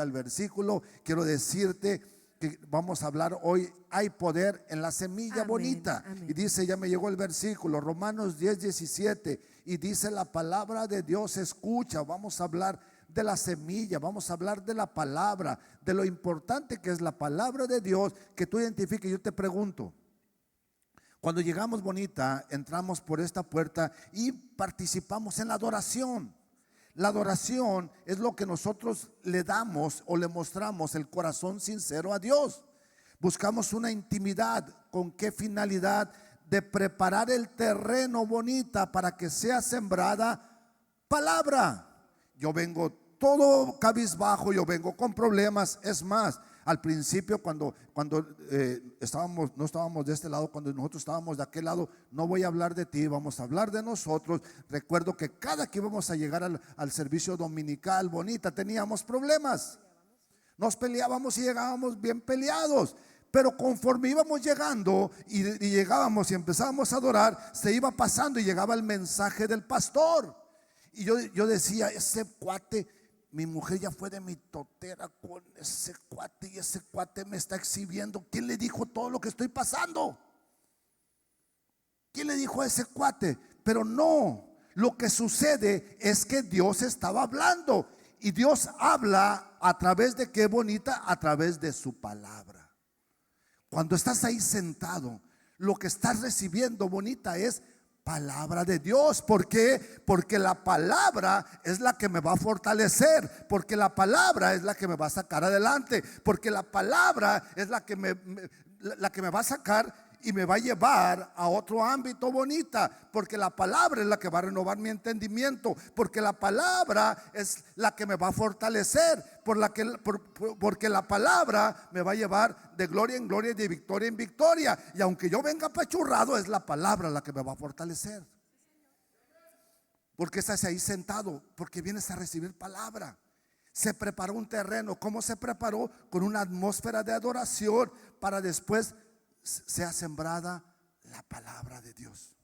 El versículo, quiero decirte que vamos a hablar hoy, hay poder en la semilla. Amén, bonita. Amén. Y dice, ya me llegó el versículo, Romanos 10:17, y dice la palabra de Dios, escucha, vamos a hablar de la semilla, vamos a hablar de la palabra, de lo importante que es la palabra de Dios, que tú identifiques. Yo te pregunto, cuando llegamos, bonita, entramos por esta puerta y participamos en la adoración. La adoración es lo que nosotros le damos o le mostramos el corazón sincero a Dios. Buscamos una intimidad. ¿Con qué finalidad? De preparar el terreno, bonita, para que sea sembrada palabra. Yo vengo todo cabizbajo, yo vengo con problemas. Es más, al principio cuando no estábamos de este lado, cuando nosotros estábamos de aquel lado, no voy a hablar de ti, vamos a hablar de nosotros. Recuerdo que cada que íbamos a llegar al servicio dominical, bonita, teníamos problemas. Nos peleábamos y llegábamos bien peleados. Pero conforme íbamos llegando y llegábamos y empezábamos a adorar, se iba pasando y llegaba el mensaje del pastor. Y yo decía, ese cuate, mi mujer ya fue de mi totera con ese cuate, y ese cuate me está exhibiendo. ¿Quién le dijo todo lo que estoy pasando? ¿Quién le dijo a ese cuate? Pero no, lo que sucede es que Dios estaba hablando. Y Dios habla a través de qué, bonita, a través de su palabra. Cuando estás ahí sentado, lo que estás recibiendo, bonita, es palabra de Dios. ¿Por qué? Porque la palabra es la que me va a fortalecer, porque la palabra es la que me va a sacar adelante, porque la palabra es la que me va a sacar y me va a llevar a otro ámbito, bonita, porque la palabra es la que va a renovar mi entendimiento, porque la palabra es la que me va a fortalecer, porque la palabra me va a llevar de gloria en gloria y de victoria en victoria. Y aunque yo venga apachurrado, es la palabra la que me va a fortalecer. Porque estás ahí sentado, porque vienes a recibir palabra. Se preparó un terreno. ¿Cómo se preparó? Con una atmósfera de adoración, para después sea sembrada la palabra de Dios.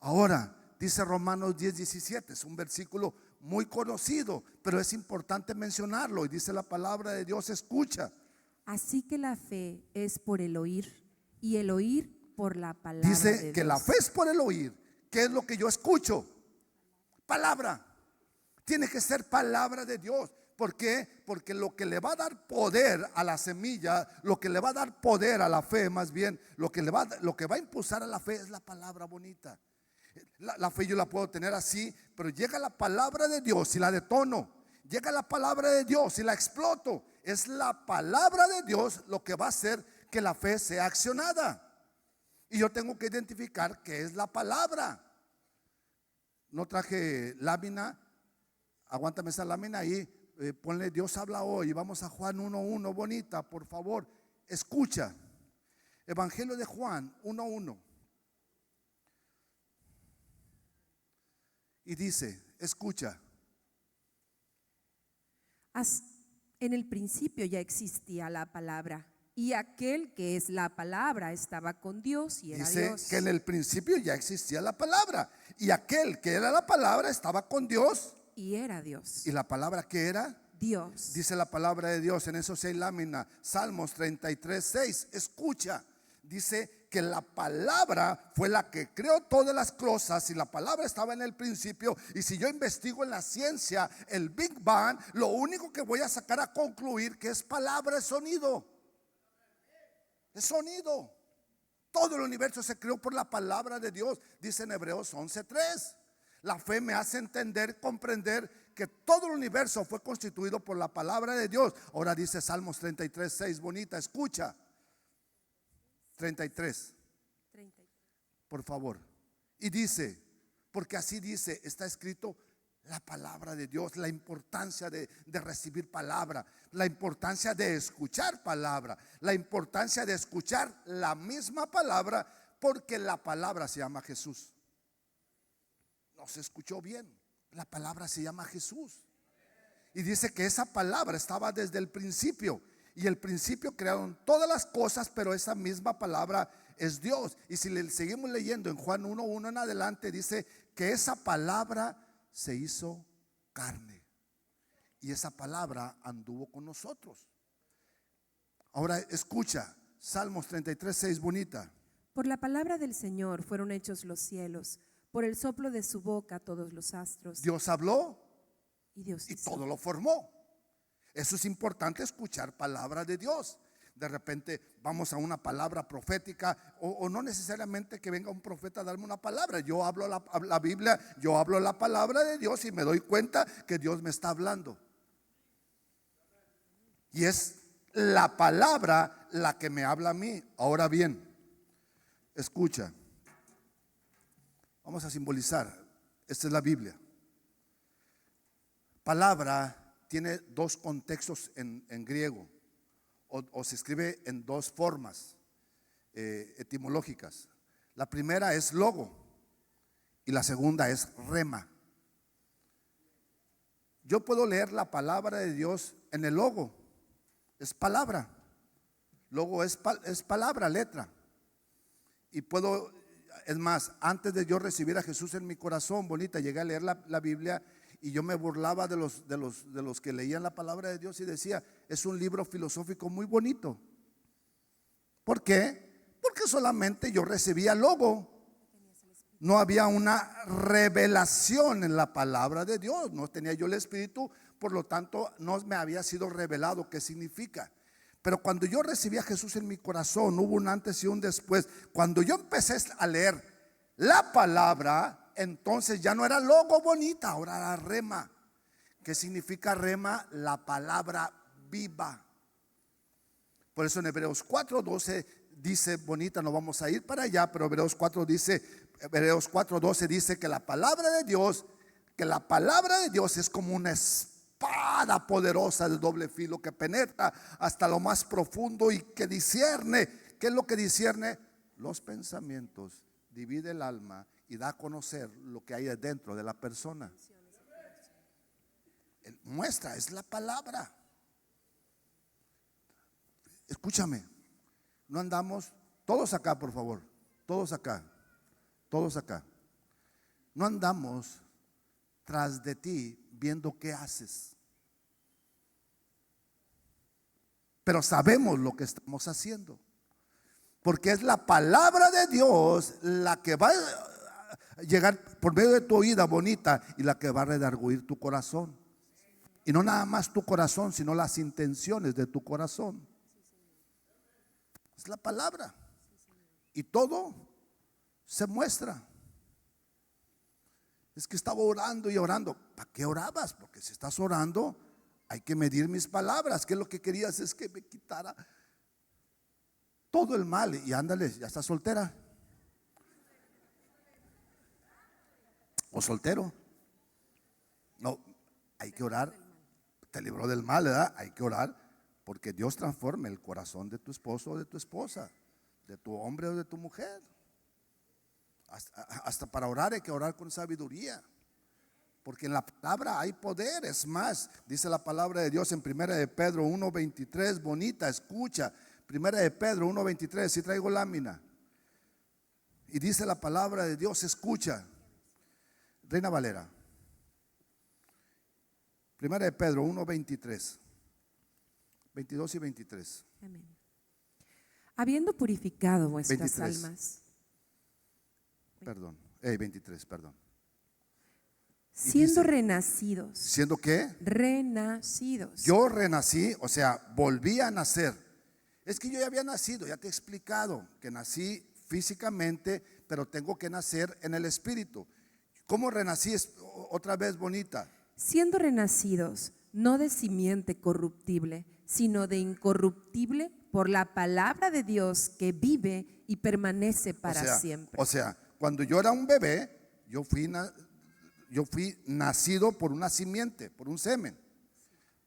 Ahora dice Romanos 10:17, es un versículo muy conocido, pero es importante mencionarlo. Y dice la palabra de Dios, escucha. Así que la fe es por el oír, y el oír por la palabra dice de Dios. Que la fe es por el oír. ¿Qué es lo que yo escucho? Palabra. Tiene que ser palabra de Dios. ¿Por qué? Porque lo que le va a dar poder a la semilla, lo que le va a dar poder a la fe, más bien, lo que va a impulsar a la fe es la palabra, bonita. La fe yo la puedo tener así, pero llega la palabra de Dios y la detono. Llega la palabra de Dios y la exploto. Es la palabra de Dios lo que va a hacer que la fe sea accionada. Y yo tengo que identificar qué es la palabra. No traje lámina. Aguántame esa lámina ahí. Ponle Dios habla hoy. Vamos a Juan 1:1, bonita, por favor. Escucha. Evangelio de Juan 1:1. Y dice, escucha. En el principio ya existía la palabra, y aquel que es la palabra estaba con Dios y era Dios. Dice que en el principio ya existía la palabra, y aquel que era la palabra estaba con Dios y era Dios. ¿Y la palabra qué era? Dios. Dice la palabra de Dios en esos 6 láminas, Salmos 33:6. Escucha, dice que la palabra fue la que creó todas las cosas, y la palabra estaba en el principio. Y si yo investigo en la ciencia el Big Bang, lo único que voy a sacar a concluir que es palabra, es sonido. Es sonido. Todo el universo se creó por la palabra de Dios, dice en Hebreos 11:3. La fe me hace entender, comprender que todo el universo fue constituido por la palabra de Dios. Ahora dice Salmos 33:6, bonita, escucha. 33, por favor. Y dice, porque así dice, está escrito la palabra de Dios, la importancia de recibir palabra, la importancia de escuchar palabra, la importancia de escuchar la misma palabra, porque la palabra se llama Jesús. No se escuchó bien. La palabra se llama Jesús. Y dice que esa palabra estaba desde el principio. Y el principio crearon todas las cosas, pero esa misma palabra es Dios. Y si le seguimos leyendo en Juan 1:1 en adelante, dice que esa palabra se hizo carne y esa palabra anduvo con nosotros. Ahora escucha, Salmos 33:6, bonita. Por la palabra del Señor fueron hechos los cielos, por el soplo de su boca todos los astros. Dios habló Y Dios y hizo. todo lo formó. Eso es importante, escuchar palabra de Dios. De repente vamos a una palabra profética, o no necesariamente que venga un profeta a darme una palabra. Yo hablo la Biblia, yo hablo la palabra de Dios y me doy cuenta que Dios me está hablando. Y es la palabra la que me habla a mí. Ahora bien, escucha, vamos a simbolizar. Esta es la Biblia. Palabra tiene dos contextos en griego, o se escribe en dos formas etimológicas. La primera es logo y la segunda es rema. Yo puedo leer la palabra de Dios en el logo, es palabra. Logo es palabra, letra. Y puedo, es más, antes de yo recibir a Jesús en mi corazón, bonita, llegué a leer la Biblia y yo me burlaba de los que leían la palabra de Dios y decía, es un libro filosófico muy bonito. ¿Por qué? Porque solamente yo recibía logo. No había una revelación en la palabra de Dios. No tenía yo el Espíritu, por lo tanto no me había sido revelado qué significa. Pero cuando yo recibí a Jesús en mi corazón, hubo un antes y un después. Cuando yo empecé a leer la palabra, entonces ya no era logo, bonita, ahora era rema. ¿Qué significa rema? La palabra viva. Por eso en Hebreos 4:12 dice, bonita, no vamos a ir para allá, pero Hebreos 4:12 dice que la palabra de Dios es como una espada poderosa de doble filo que penetra hasta lo más profundo y que discierne. ¿Qué es lo que discierne? Los pensamientos, divide el alma y da a conocer lo que hay dentro de la persona. Muestra, es la palabra. Escúchame, no andamos, todos acá por favor, todos acá. No andamos tras de ti viendo qué haces, pero sabemos lo que estamos haciendo, porque es la palabra de Dios la que va a llegar por medio de tu oída, bonita, y la que va a redarguir tu corazón. Y no nada más tu corazón, sino las intenciones de tu corazón. Es la palabra. Y todo se muestra. Es que estaba orando y orando. ¿Para qué orabas? Porque si estás orando, hay que medir mis palabras. Que lo que querías es que me quitara todo el mal. Y ándale, ya estás soltera o soltero. No, hay que orar. Te libró del mal, ¿verdad? Hay que orar porque Dios transforme el corazón de tu esposo o de tu esposa, de tu hombre o de tu mujer. Hasta para orar hay que orar con sabiduría, porque en la palabra hay poder. Es más, dice la palabra de Dios en 1 de Pedro 1:23, bonita, escucha, 1 de Pedro 1:23, si traigo lámina, y dice la palabra de Dios, escucha, Reina Valera, 1 de Pedro 1:23, 22 y 23. Amén. Habiendo purificado vuestras 23. almas, Perdón, 23, perdón. siendo dice, renacidos. ¿siendo qué? Renacidos. Yo renací, o sea, volví a nacer. Es que yo ya había nacido, ya te he explicado que nací físicamente, pero tengo que nacer en el espíritu. ¿Cómo renací? Otra vez, bonita. Siendo renacidos, no de simiente corruptible, sino de incorruptible por la palabra de Dios que vive y permanece para siempre. O sea, cuando yo era un bebé, yo fui nacido por una simiente, por un semen.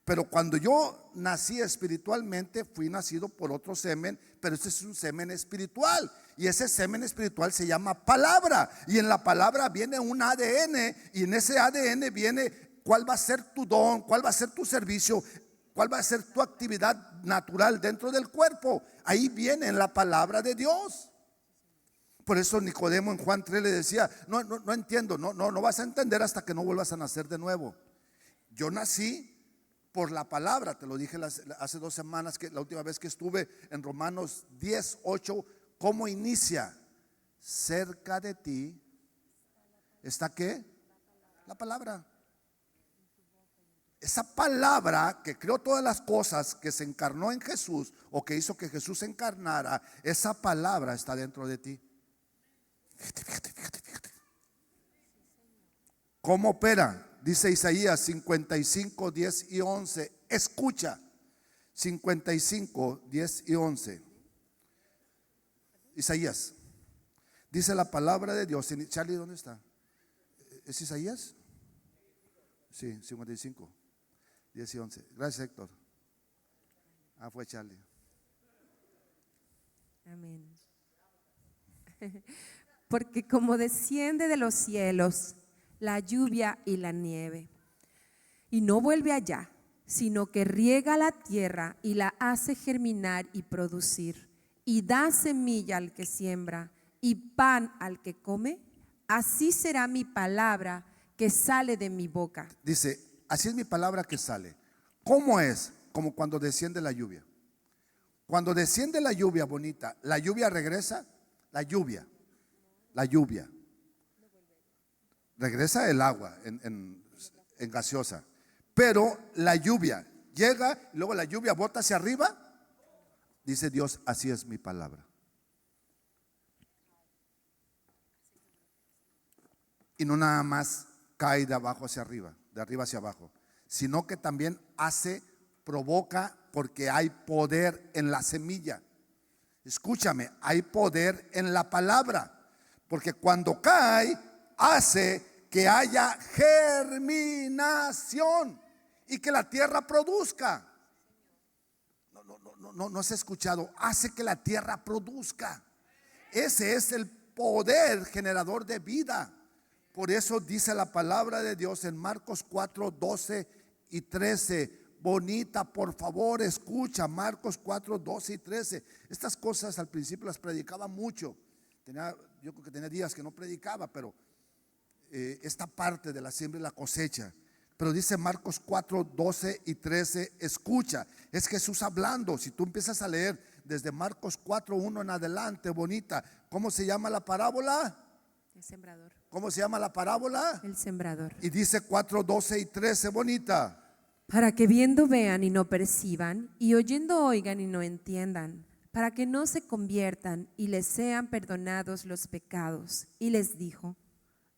Pero cuando yo nací espiritualmente, fui nacido por otro semen, pero este es un semen espiritual. Y ese semen espiritual se llama palabra. Y en la palabra viene un ADN, y en ese ADN viene cuál va a ser tu don, cuál va a ser tu servicio, cuál va a ser tu actividad natural dentro del cuerpo. Ahí viene en la palabra de Dios. Por eso Nicodemo en Juan 3 le decía, no entiendo, no vas a entender hasta que no vuelvas a nacer de nuevo. Yo nací por la palabra. Te lo dije hace 2 semanas, que la última vez que estuve en Romanos 10:8. ¿Cómo inicia? Cerca de ti está ¿qué? La palabra. Esa palabra que creó todas las cosas, que se encarnó en Jesús, o que hizo que Jesús se encarnara, esa palabra está dentro de ti. Fíjate. ¿Cómo opera? Dice Isaías 55, 10 y 11. Escucha. 55, 10 y 11. Isaías. Dice la palabra de Dios. Charlie, ¿dónde está? ¿Es Isaías? Sí, 55, 10 y 11. Gracias, Héctor. Fue Charlie. Amén. Porque como desciende de los cielos la lluvia y la nieve, y no vuelve allá, sino que riega la tierra y la hace germinar y producir, y da semilla al que siembra y pan al que come, así será mi palabra que sale de mi boca. Dice, así es mi palabra que sale. ¿Cómo es? Como cuando desciende la lluvia. Cuando desciende la lluvia bonita, la lluvia regresa. La lluvia regresa el agua en gaseosa. Pero la lluvia llega, y luego la lluvia bota hacia arriba. Dice Dios, así es mi palabra. Y no nada más cae de abajo hacia arriba, de arriba hacia abajo, sino que también provoca, porque hay poder en la semilla. Escúchame, hay poder en la palabra, porque cuando cae hace que haya germinación y que la tierra produzca. No se ha escuchado. Hace que la tierra produzca. Ese es el poder generador de vida. Por eso dice la palabra de Dios en Marcos 4, 12 y 13. Bonita, por favor, escucha Marcos 4, 12 y 13. Estas cosas al principio las predicaba mucho. Yo creo que tenía días que no predicaba, pero esta parte de la siembra y la cosecha. Pero dice Marcos 4, 12 y 13, escucha, es Jesús hablando. Si tú empiezas a leer desde Marcos 4, 1 en adelante, bonita, ¿cómo se llama la parábola? El sembrador. ¿Cómo se llama la parábola? El sembrador. Y dice 4, 12 y 13, bonita. Para que viendo vean y no perciban, y oyendo oigan y no entiendan, para que no se conviertan y les sean perdonados los pecados. Y les dijo,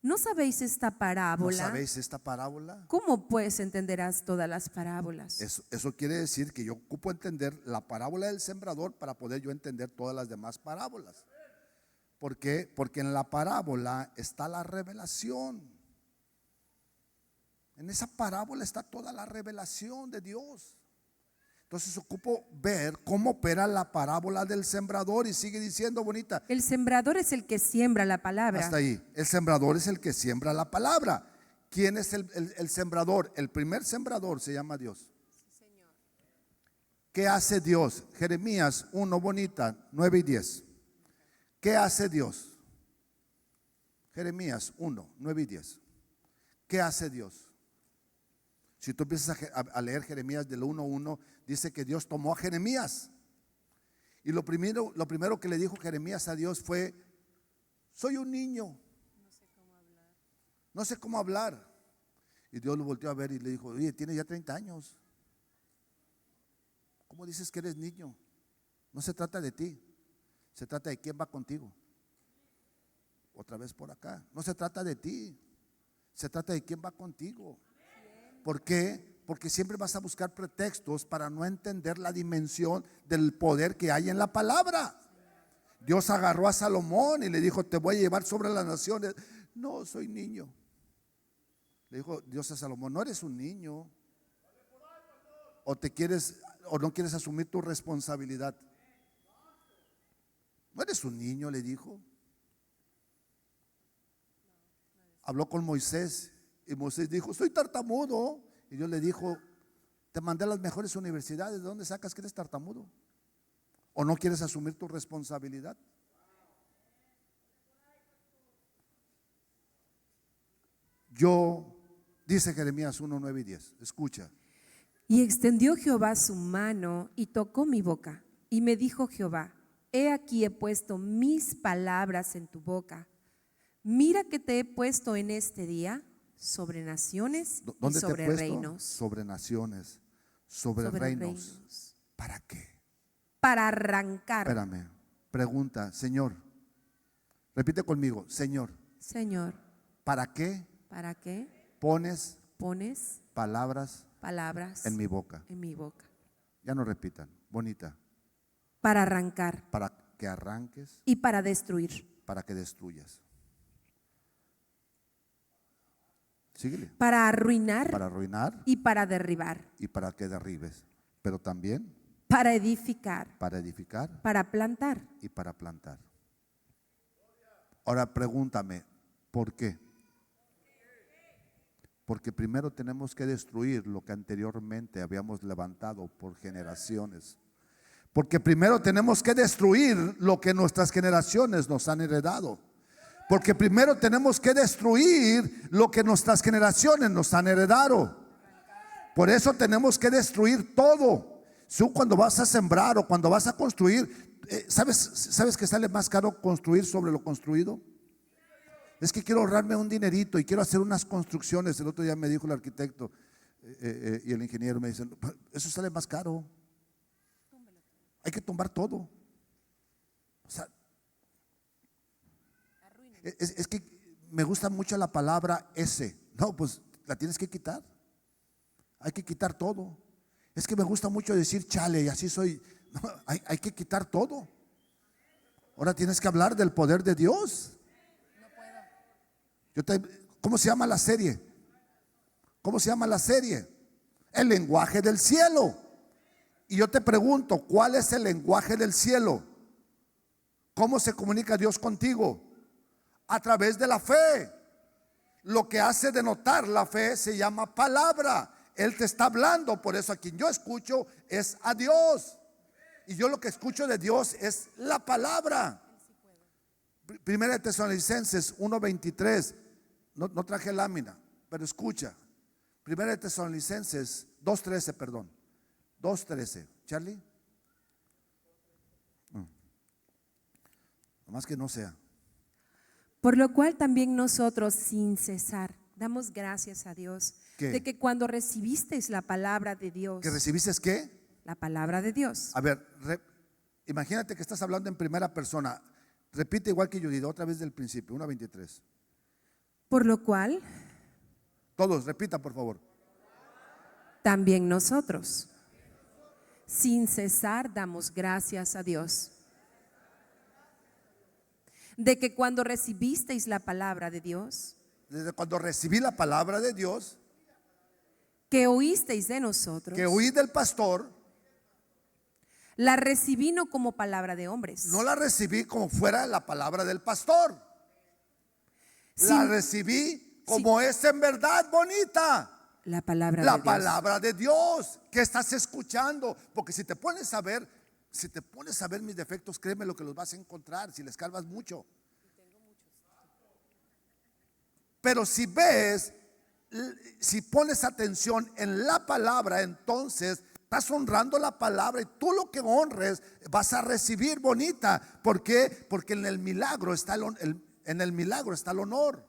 ¿no sabéis esta parábola? ¿No sabéis esta parábola? ¿Cómo pues entenderás todas las parábolas? Eso quiere decir que yo ocupo entender la parábola del sembrador para poder yo entender todas las demás parábolas. ¿Por qué? Porque en la parábola está la revelación. En esa parábola está toda la revelación de Dios. Entonces ocupo ver cómo opera la parábola del sembrador. Y sigue diciendo, bonita. El sembrador es el que siembra la palabra. Hasta ahí. El sembrador es el que siembra la palabra. ¿Quién es el sembrador? El primer sembrador se llama Dios. Sí, Señor. ¿Qué hace Dios? Jeremías 1, bonita, 9 y 10. ¿Qué hace Dios? Jeremías 1, 9 y 10. ¿Qué hace Dios? Si tú empiezas a leer Jeremías del 1:1, dice que Dios tomó a Jeremías. Y lo primero que le dijo Jeremías a Dios fue: soy un niño, no sé cómo hablar. Y Dios lo volteó a ver y le dijo: oye, tienes ya 30 años. ¿Cómo dices que eres niño? No se trata de ti, se trata de quién va contigo. Otra vez por acá. No se trata de ti, se trata de quién va contigo. ¿Por qué? Porque siempre vas a buscar pretextos para no entender la dimensión del poder que hay en la palabra. Dios agarró a Salomón y le dijo: te voy a llevar sobre las naciones. No, soy niño. Le dijo Dios a Salomón: no eres un niño. O no quieres asumir tu responsabilidad. No eres un niño, le dijo. Habló con Moisés y Moisés dijo: soy tartamudo. Y Dios le dijo: te mandé a las mejores universidades, ¿de dónde sacas que eres tartamudo? ¿O no quieres asumir tu responsabilidad? Dice Jeremías 1, 9 y 10, escucha. Y extendió Jehová su mano y tocó mi boca. Y me dijo Jehová: he aquí he puesto mis palabras en tu boca. Mira que te he puesto en este día sobre naciones y ¿Dónde te he sobre puesto? reinos. Sobre naciones, sobre reinos. ¿Para qué? Para arrancar. Espérame, pregunta, Señor, repite conmigo, Señor, Señor, ¿para qué ¿para qué pones pones palabras palabras en mi boca? en mi boca? Ya no repitan, bonita. Para arrancar Para que arranques, y para destruir. para que destruyas. Síguele. Para arruinar Para arruinar y para derribar. y para que derribes. Pero también Para edificar. para edificar Para plantar. y para plantar. Ahora pregúntame, ¿por qué? Porque primero tenemos que destruir lo que anteriormente habíamos levantado por generaciones. Porque primero tenemos que destruir lo que nuestras generaciones nos han heredado. Porque primero tenemos que destruir lo que nuestras generaciones nos han heredado. Por eso tenemos que destruir todo. Cuando vas a sembrar o cuando vas a construir, ¿sabes que sale más caro construir sobre lo construido? Es que quiero ahorrarme un dinerito y quiero hacer unas construcciones. El otro día me dijo el arquitecto y el ingeniero me dicen, eso sale más caro. Hay que tumbar todo. O sea, es que me gusta mucho la palabra ese. No, pues la tienes que quitar. Hay que quitar todo. Es que me gusta mucho decir chale y así soy. No, hay que quitar todo. Ahora tienes que hablar del poder de Dios. ¿Cómo se llama la serie? ¿Cómo se llama la serie? El lenguaje del cielo. Y yo te pregunto, ¿cuál es el lenguaje del cielo? ¿Cómo se comunica Dios contigo? A través de la fe. Lo que hace denotar la fe se llama palabra. Él te está hablando, por eso a quien yo escucho es a Dios. Y yo lo que escucho de Dios es la palabra. Primera de Tesalonicenses 1:23. No traje lámina, pero escucha. Primera de Tesalonicenses 2:13, perdón. 2:13. Charlie. Nomás que no sea. Por lo cual también nosotros sin cesar damos gracias a Dios. ¿Qué? De que cuando recibisteis la palabra de Dios. ¿Que recibiste qué? La palabra de Dios. A ver, imagínate que estás hablando en primera persona. Repite igual que yo digo, otra vez del principio, 1:23. Por lo cual Todos, repita por favor. también nosotros sin cesar damos gracias a Dios. De que cuando recibisteis la palabra de Dios, Desde cuando recibí la palabra de Dios, que oísteis de nosotros, que oí del pastor, la recibí no como palabra de hombres, no la recibí como fuera la palabra del pastor. La Sin- recibí como es en verdad, bonita. la palabra La de Dios. palabra de Dios que estás escuchando. Porque si te pones a ver mis defectos, créeme lo que los vas a encontrar si les calvas mucho. Pero si pones atención en la palabra, entonces estás honrando la palabra y tú lo que honres vas a recibir, bonita. ¿Por qué? Porque en el milagro está en el milagro está el honor.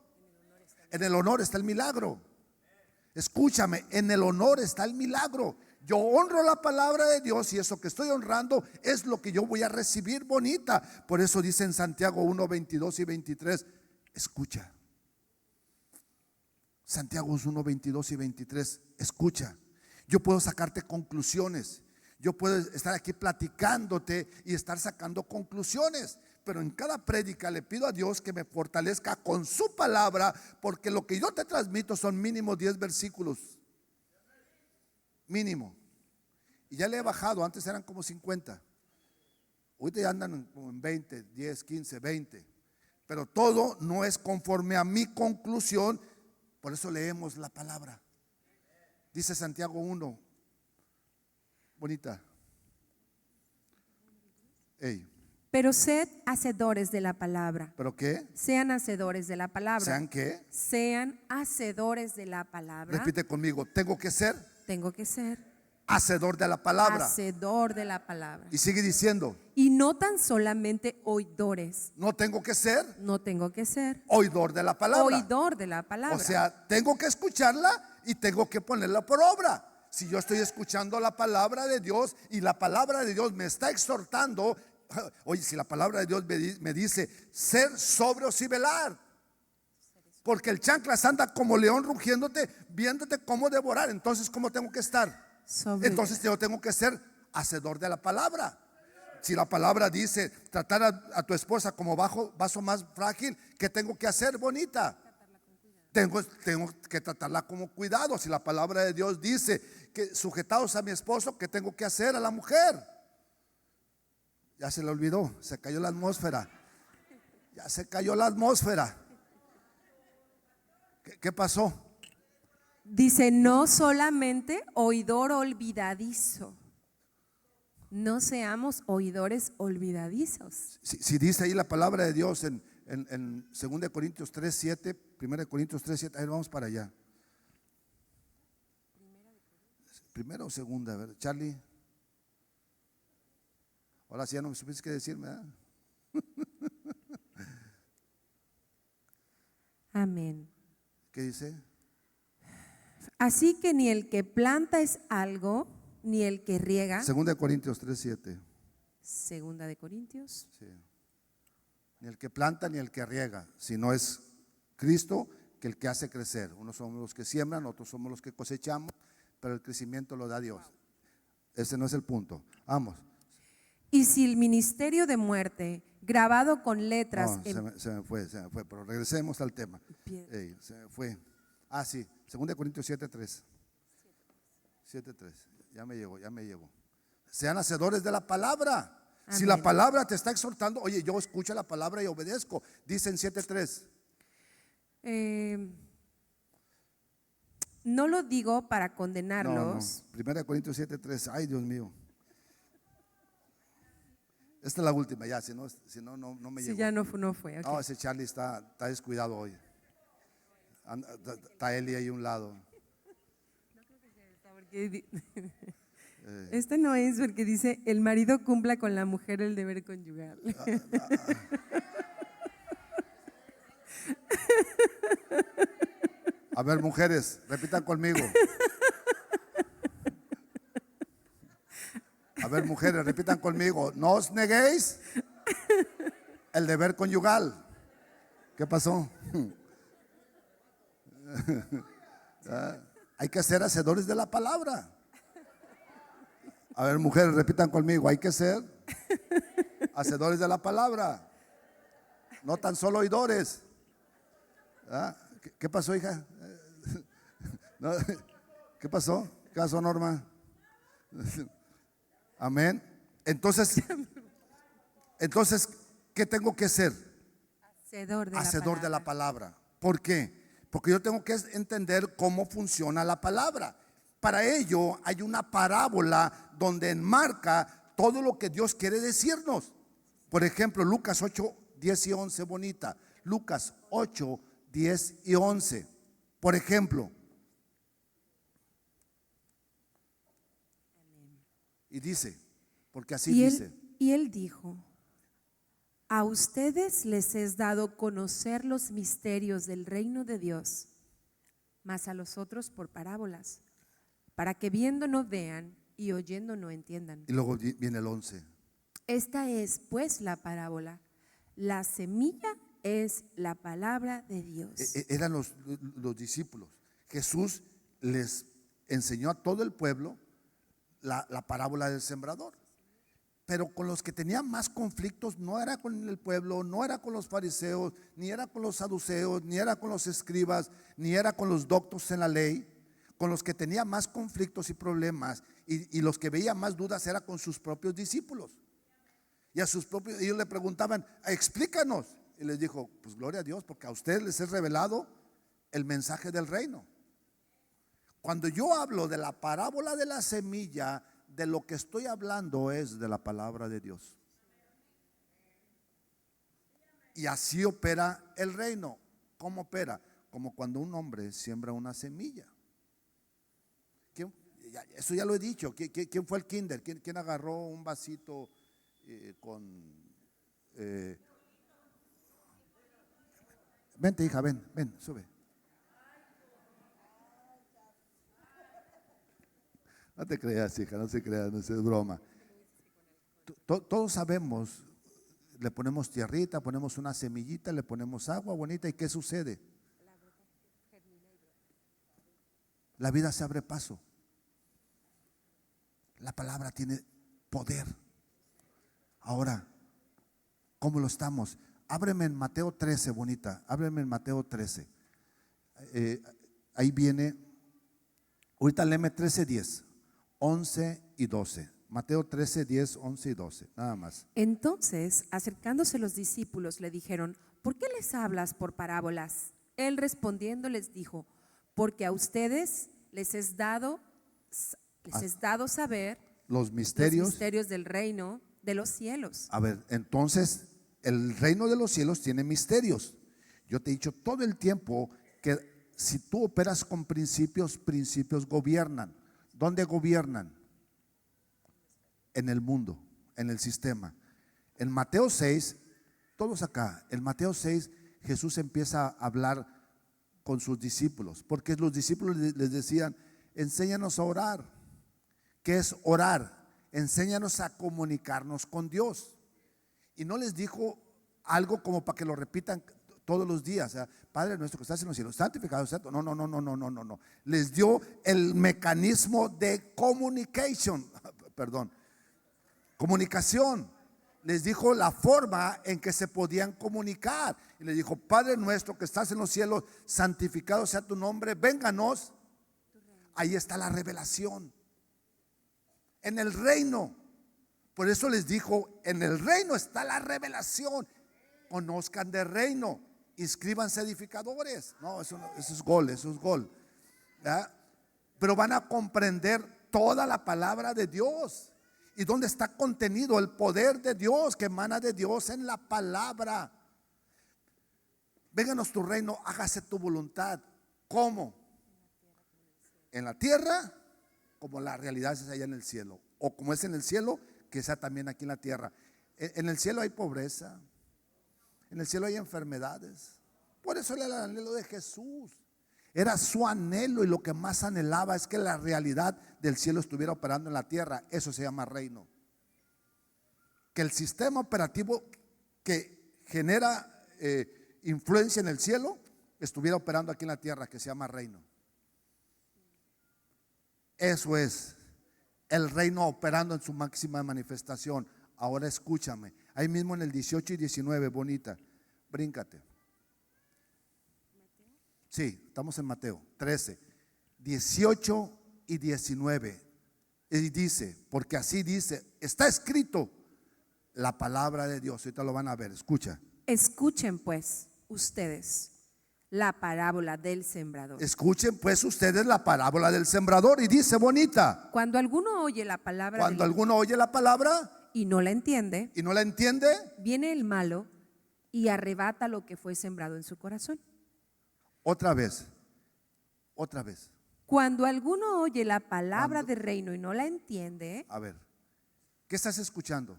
En el honor está el milagro. Escúchame, en el honor está el milagro. Yo honro la palabra de Dios y eso que estoy honrando es lo que yo voy a recibir, bonita. Por eso dice en Santiago 1:22 y 23, escucha. Santiago 1:22 y 23, escucha. Yo puedo sacarte conclusiones. Yo puedo estar aquí platicándote y estar sacando conclusiones. Pero en cada prédica le pido a Dios que me fortalezca con su palabra, porque lo que yo te transmito son mínimo 10 versículos. Mínimo. Y ya le he bajado, antes eran como 50. Ahorita ya andan como en 20, 10, 15, 20. Pero todo no es conforme a mi conclusión. Por eso leemos la palabra. Dice Santiago 1. Bonita. Ey. Pero sed hacedores de la palabra. ¿Pero qué? Sean hacedores de la palabra. ¿Sean qué? Sean hacedores de la palabra. Repite conmigo. Tengo que ser Tengo que ser hacedor de la palabra. hacedor de la palabra. Y sigue diciendo, Y no tan solamente oidores. no tengo que ser No tengo que ser oidor de la palabra. oidor de la palabra. O sea, tengo que escucharla y tengo que ponerla por obra. Si yo estoy escuchando la palabra de Dios y la palabra de Dios me está exhortando, oye, si la palabra de Dios me dice ser sobrios y velar, porque el chanclas anda como león rugiéndote, viéndote cómo devorar. Entonces, ¿cómo tengo que estar? Sobre- Entonces yo tengo que ser hacedor de la palabra. Si la palabra dice tratar a tu esposa como vaso más frágil, ¿qué tengo que hacer, bonita? Tengo que tratarla como cuidado. Si la palabra de Dios dice que sujetados a mi esposo, ¿qué tengo que hacer a la mujer? Ya se le olvidó, se cayó la atmósfera. Ya se cayó la atmósfera. ¿Qué pasó? Dice, no solamente oidor olvidadizo. No seamos oidores olvidadizos. Si dice ahí la palabra de Dios en 2 Corintios 3:7, 1 Corintios 3:7, ahí vamos para allá. Primera o segunda, a ver, Charlie. Ahora sí ya no me supiste qué decirme, ¿verdad? Amén. ¿Qué dice? Así que ni el que planta es algo, ni el que riega. 2 Corintios 3:7. Segunda de Corintios. Sí. Ni el que planta ni el que riega, sino es Cristo que el que hace crecer. Unos somos los que siembran, otros somos los que cosechamos, pero el crecimiento lo da Dios. Ese no es el punto. Vamos. Y si el ministerio de muerte, grabado con letras No, en se me fue, pero regresemos al tema. piedra. Se me fue. Ah, sí, 2 Corintios 7:3. 7:3. Ya me llegó. Sean hacedores de la palabra. Si Amén. la palabra te está exhortando, oye, yo escucho la palabra y obedezco. Dice en 7:3. No lo digo para No, condenarlos. 1 Corintios 7:3. Ay, Dios mío. Esta es la última, ya, si no, no me Si llegó. ya no fue. Ok. No, ese Charlie está descuidado hoy. Está Eli ahí a un lado. Este no es porque dice el marido cumpla con la mujer el deber conyugal. A ver, mujeres, repitan conmigo. A ver, mujeres, repitan conmigo. No os neguéis el deber conyugal. ¿Qué pasó? Hay que ser hacedores de la palabra. A ver, mujeres, repitan conmigo. Hay que ser hacedores de la palabra. No tan solo oidores. ¿Qué pasó, hija? ¿No? ¿Qué pasó? ¿Qué pasó, Norma? Amén. Entonces, ¿qué tengo que ser? Hacedor De la palabra. ¿Por qué? Porque yo tengo que entender cómo funciona la palabra. Para ello hay una parábola donde enmarca todo lo que Dios quiere decirnos. Por ejemplo, Lucas 8, 10 y 11, bonita. Lucas 8, 10 y 11. Por ejemplo. Y dice, porque así dice. Y él dijo, a ustedes les es dado conocer los misterios del reino de Dios, mas a los otros por parábolas, para que viendo no vean y oyendo no entiendan. Y luego viene el 11. Esta es pues la parábola. La semilla es la palabra de Dios. Eran los discípulos. Jesús les enseñó a todo el pueblo la parábola del sembrador. Pero con los que tenían más conflictos no era con el pueblo, no era con los fariseos, ni era con los saduceos, ni era con los escribas, ni era con los doctos en la ley. Con los que tenía más conflictos y problemas y los que veía más dudas era con sus propios discípulos. Y a sus propios, ellos le preguntaban, explícanos. Y les dijo, pues gloria a Dios, porque a ustedes les es revelado el mensaje del reino. Cuando yo hablo de la parábola de la semilla, de lo que estoy hablando es de la palabra de Dios. Y así opera el reino. ¿Cómo opera? Como cuando un hombre siembra una semilla. eso ya lo he dicho. ¿Quién fue el kinder? ¿Quién agarró un vasito con... Vente, hija, ven, sube. No te creas, hija, no se creas, no es broma. Todos sabemos, le ponemos tierrita, ponemos una semillita, le ponemos agua bonita, ¿y qué sucede? La vida se abre paso. La palabra tiene poder. Ahora, ¿cómo lo estamos? Ábreme en Mateo 13, bonita, ábreme en Mateo 13. Ahí viene, ahorita léeme 13, 10, 11 y 12. Mateo 13, 10, 11 y 12, nada más. Entonces, acercándose los discípulos, le dijeron: ¿por qué les hablas por parábolas? Él respondiendo les dijo: porque a ustedes les es dado saber los misterios del reino de los cielos. A ver, entonces el reino de los cielos tiene misterios. Yo te he dicho todo el tiempo que si tú operas con principios, principios gobiernan. ¿Dónde gobiernan? En el mundo, en el sistema. En Mateo 6, todos acá, en Mateo 6 Jesús empieza a hablar con sus discípulos, porque los discípulos les decían: enséñanos a orar. ¿Qué es orar? Enséñanos a comunicarnos con Dios. Y no les dijo algo como para que lo repitan todos los días. O sea, Padre nuestro que estás en los cielos, santificado sea. No. Les dio el mecanismo de comunicación. Les dijo la forma en que se podían comunicar. Y les dijo: Padre nuestro que estás en los cielos, santificado sea tu nombre, vénganos. Ahí está la revelación. En el reino. Por eso les dijo: en el reino está la revelación. Conozcan del reino, inscríbanse edificadores. No, eso es gol, ¿verdad? Pero van a comprender toda la palabra de Dios. ¿Y dónde está contenido el poder de Dios que emana de Dios? En la palabra. Vénganos tu reino, hágase tu voluntad. ¿Cómo? En la tierra, como la realidad es allá en el cielo. O como es en el cielo, que sea también aquí en la tierra. En el cielo hay pobreza. En el cielo hay enfermedades. Por eso era el anhelo de Jesús. Era su anhelo, y lo que más anhelaba es que la realidad del cielo estuviera operando en la tierra. Eso se llama reino. Que el sistema operativo que genera influencia en el cielo estuviera operando aquí en la tierra, que se llama reino. Eso es el reino operando en su máxima manifestación. Ahora escúchame, ahí mismo en el 18 y 19, bonita, bríncate. Sí, estamos en Mateo 13, 18 y 19. Y dice, porque así dice, está escrito la palabra de Dios. Ahorita lo van a ver, escucha. Escuchen pues ustedes la parábola del sembrador. Escuchen pues ustedes la parábola del sembrador. Y dice, bonita, cuando alguno oye la palabra y no la entiende, viene el malo y arrebata lo que fue sembrado en su corazón. Otra vez. Cuando alguno oye la palabra del reino y no la entiende. A ver, ¿qué estás escuchando?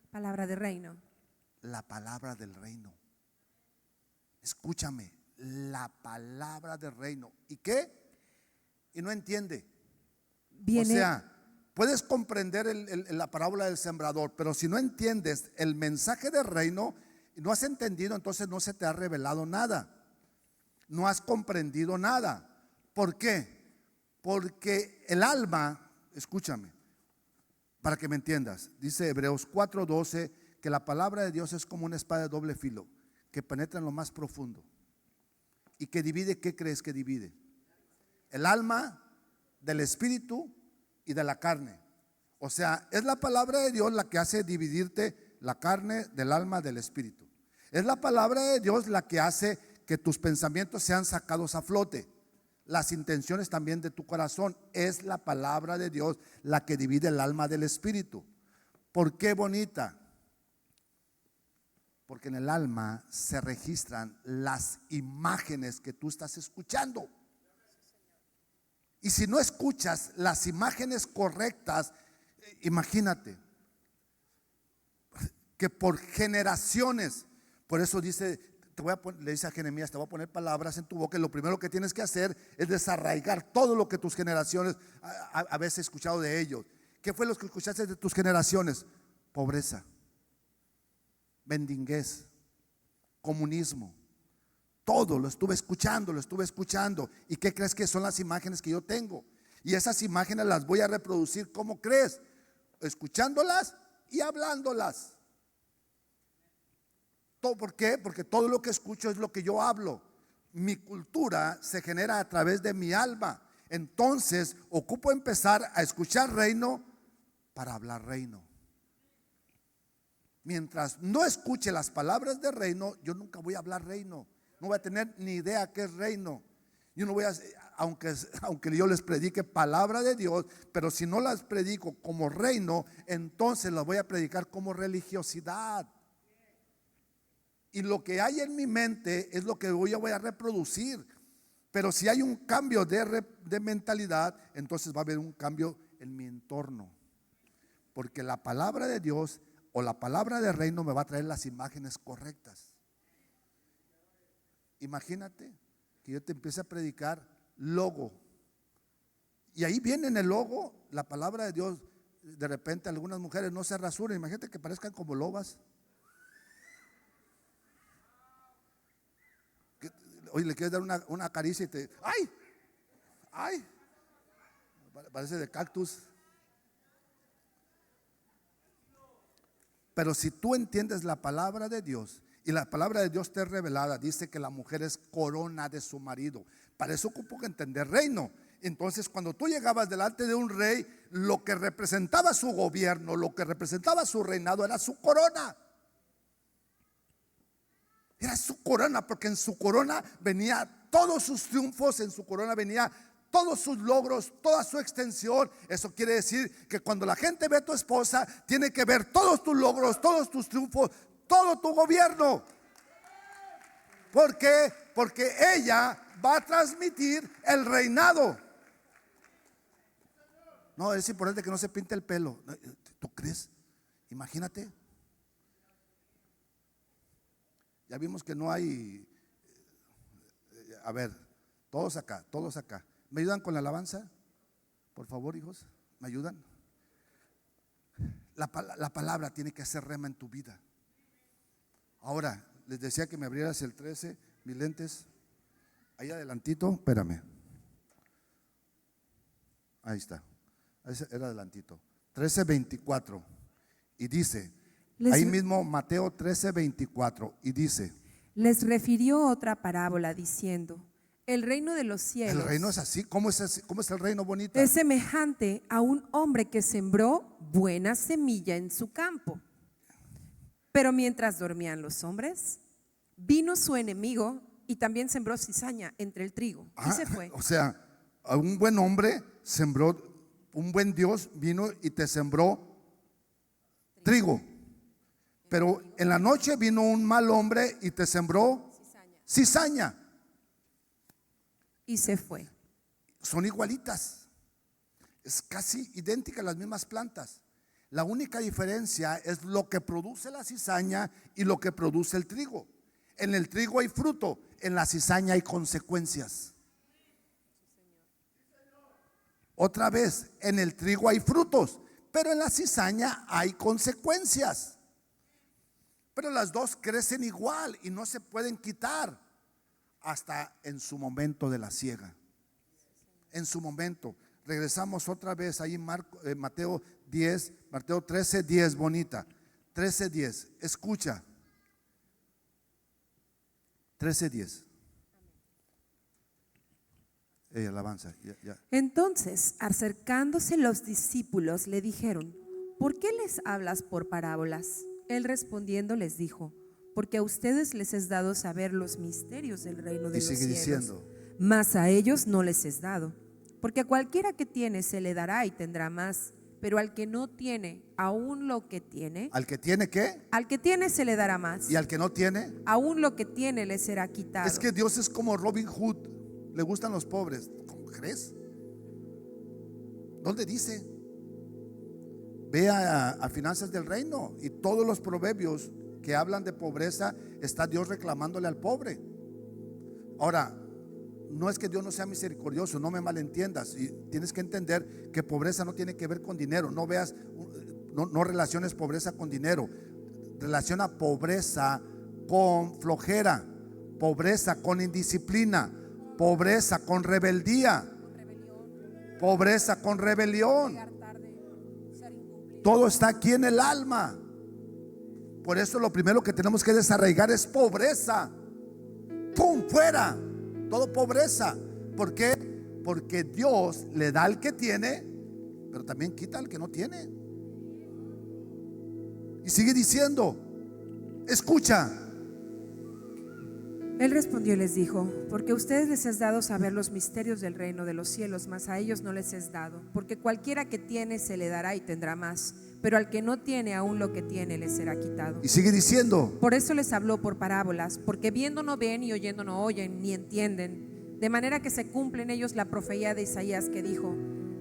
Palabra del reino. La palabra del reino. Escúchame, la palabra del reino. ¿Y qué? Y no entiende. Viene, o sea, puedes comprender la parábola del sembrador, pero si no entiendes el mensaje del reino, no has entendido, entonces no se te ha revelado nada. No has comprendido nada. ¿Por qué? Porque el alma, escúchame, para que me entiendas, dice Hebreos 4:12 que la palabra de Dios es como una espada de doble filo que penetra en lo más profundo y que divide. ¿Qué crees que divide? El alma del espíritu y de la carne. O sea, es la palabra de Dios la que hace dividirte la carne del alma del espíritu. Es la palabra de Dios la que hace que tus pensamientos sean sacados a flote. Las intenciones también de tu corazón. Es la palabra de Dios la que divide el alma del espíritu. ¿Por qué, bonita? Porque en el alma se registran las imágenes que tú estás escuchando. Y si no escuchas las imágenes correctas, imagínate que por generaciones, por eso dice, le dice a Jeremías, te voy a poner palabras en tu boca, y lo primero que tienes que hacer es desarraigar todo lo que tus generaciones a veces escuchado de ellos. ¿Qué fue lo que escuchaste de tus generaciones? Pobreza, mendiguez, comunismo. Todo lo estuve escuchando. ¿Y qué crees que son las imágenes que yo tengo? Y esas imágenes las voy a reproducir, ¿cómo crees? Escuchándolas y hablándolas. ¿Por qué? Porque todo lo que escucho es lo que yo hablo. Mi cultura se genera a través de mi alma. Entonces ocupo empezar a escuchar reino para hablar reino. Mientras no escuche las palabras de reino, yo nunca voy a hablar reino. No voy a tener ni idea qué es reino. Yo no voy a, aunque yo les predique palabra de Dios, pero si no las predico como reino, entonces las voy a predicar como religiosidad. Y lo que hay en mi mente es lo que yo voy a reproducir. Pero si hay un cambio de mentalidad, entonces va a haber un cambio en mi entorno. Porque la palabra de Dios o la palabra de reino me va a traer las imágenes correctas. Imagínate que yo te empiece a predicar logo. Y ahí viene en el logo la palabra de Dios. De repente algunas mujeres no se rasuran. Imagínate que parezcan como lobas. Oye, le quieres dar una caricia y te... ¡Ay! Parece de cactus. Pero si tú entiendes la palabra de Dios y la palabra de Dios te es revelada, dice que la mujer es corona de su marido. Para eso ocupo que entender reino. Entonces cuando tú llegabas delante de un rey, lo que representaba su gobierno, lo que representaba su reinado era su corona. Era su corona, porque en su corona venía todos sus triunfos, en su corona venía todos sus logros, toda su extensión. Eso quiere decir que cuando la gente ve a tu esposa, tiene que ver todos tus logros, todos tus triunfos, todo tu gobierno. ¿Por qué? Porque ella va a transmitir el reinado. No, es importante que no se pinte el pelo. ¿Tú crees? Imagínate. Ya vimos que no hay. A ver, todos acá. ¿Me ayudan con la alabanza? Por favor, hijos, ¿me ayudan? La palabra tiene que hacer rema en tu vida. Ahora, les decía que me abrieras el 13, mis lentes. Ahí adelantito, espérame. Ahí está. Ese era adelantito. 13:24. Y dice, ahí mismo Mateo 13:24. Y dice: les refirió otra parábola diciendo: el reino de los cielos. El reino es así. ¿Cómo es el reino, bonita? Es semejante a un hombre que sembró buena semilla en su campo. Pero mientras dormían los hombres, vino su enemigo y también sembró cizaña entre el trigo y se fue. O sea, a un buen hombre sembró, un buen Dios vino y te sembró trigo. Pero en la noche vino un mal hombre y te sembró cizaña. Y se fue. Son igualitas. Es casi idéntica, las mismas plantas. La única diferencia es lo que produce la cizaña y lo que produce el trigo. En el trigo hay fruto, en la cizaña hay consecuencias. Otra vez, en el trigo hay frutos, pero en la cizaña hay consecuencias. Pero las dos crecen igual y no se pueden quitar hasta en su momento de la siega. En su momento. Regresamos otra vez ahí en Mateo 10, Mateo 13:10, bonita. 13:10, escucha. 13:10. Alabanza. Ya. Entonces, acercándose los discípulos, le dijeron: ¿por qué les hablas por parábolas? Él respondiendo les dijo: porque a ustedes les es dado saber los misterios del reino de los cielos, diciendo, mas a ellos no les es dado. Porque a cualquiera que tiene se le dará y tendrá más, pero al que no tiene, aún lo que tiene. ¿Al que tiene qué? Al que tiene se le dará más. ¿Y al que no tiene? Aún lo que tiene le será quitado. Es que Dios es como Robin Hood. Le gustan los pobres. ¿Cómo crees? ¿Dónde dice? Ve a Finanzas del Reino y todos los proverbios que hablan de pobreza, está Dios reclamándole al pobre. Ahora, no es que Dios no sea misericordioso, no me malentiendas, y tienes que entender que pobreza no tiene que ver con dinero. No veas, no relaciones pobreza con dinero. Relaciona pobreza con flojera, pobreza con indisciplina, pobreza con rebeldía, pobreza con rebelión. Todo está aquí en el alma. Por eso lo primero que tenemos que desarraigar es pobreza. ¡Pum! Fuera. Todo pobreza. ¿Por qué? Porque Dios le da al que tiene, pero también quita al que no tiene. Y sigue diciendo, escucha. Él respondió y les dijo: porque a ustedes les es dado saber los misterios del reino de los cielos, mas a ellos no les es dado. Porque cualquiera que tiene se le dará y tendrá más, pero al que no tiene, aún lo que tiene le será quitado. Y sigue diciendo, por eso les habló por parábolas, porque viendo no ven y oyendo no oyen ni entienden, de manera que se cumple en ellos la profecía de Isaías que dijo: